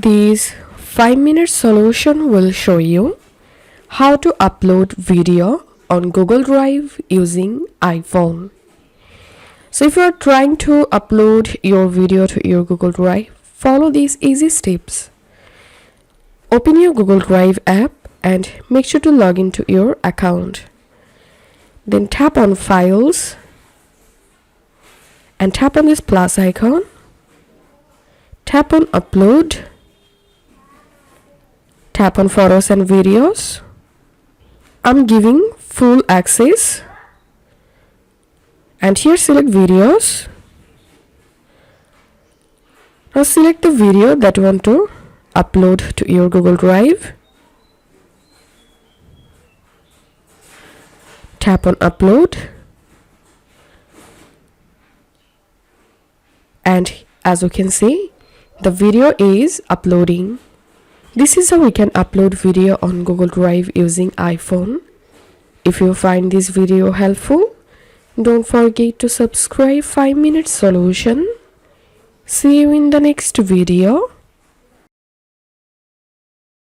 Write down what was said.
This 5-minute solution will show you how to upload video on Google Drive using iPhone. So if you are trying to upload your video to your Google Drive, follow these easy steps. Open your Google Drive app and make sure to log into your account. Then tap on Files and tap on this plus icon. Tap on Upload. Tap on Photos and Videos. I'm giving full access. And here select Videos. Now select the video that you want to upload to your Google Drive. Tap on Upload. And as you can see, the video is uploading. This is how we can upload video on Google Drive using iPhone. If you find this video helpful, don't forget to subscribe 5-minute solution. See you in the next video.